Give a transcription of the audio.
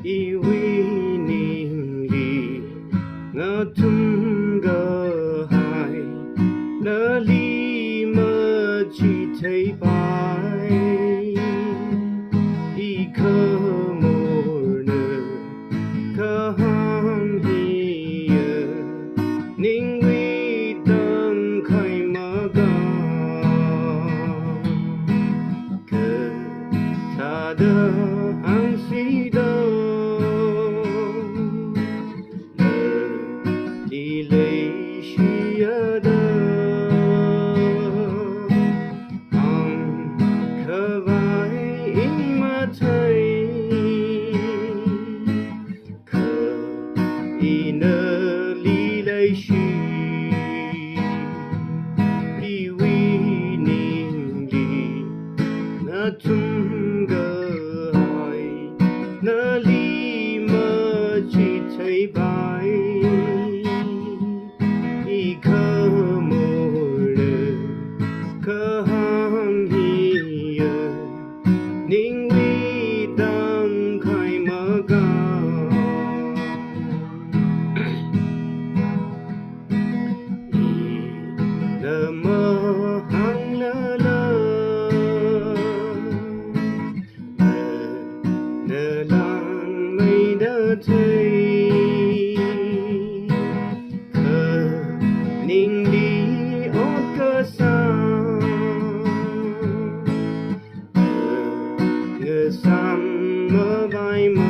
iwining li nga tum ga hai na li ma chi thai bai I kha mor na kha ham hi ning wi tam khai ma ga ka ta da hang si da đi lấy chia da khờ vai in mà thấy khờ in li lấy chi đi vi ninh đi na tum ga hai na li ma chi thấy bai I kha mor kha ham hi ning wi tam khai ma ga la ma hang la la la lang mai da thai ning đi ốt cơ sa ngờ sam mơ vai mơ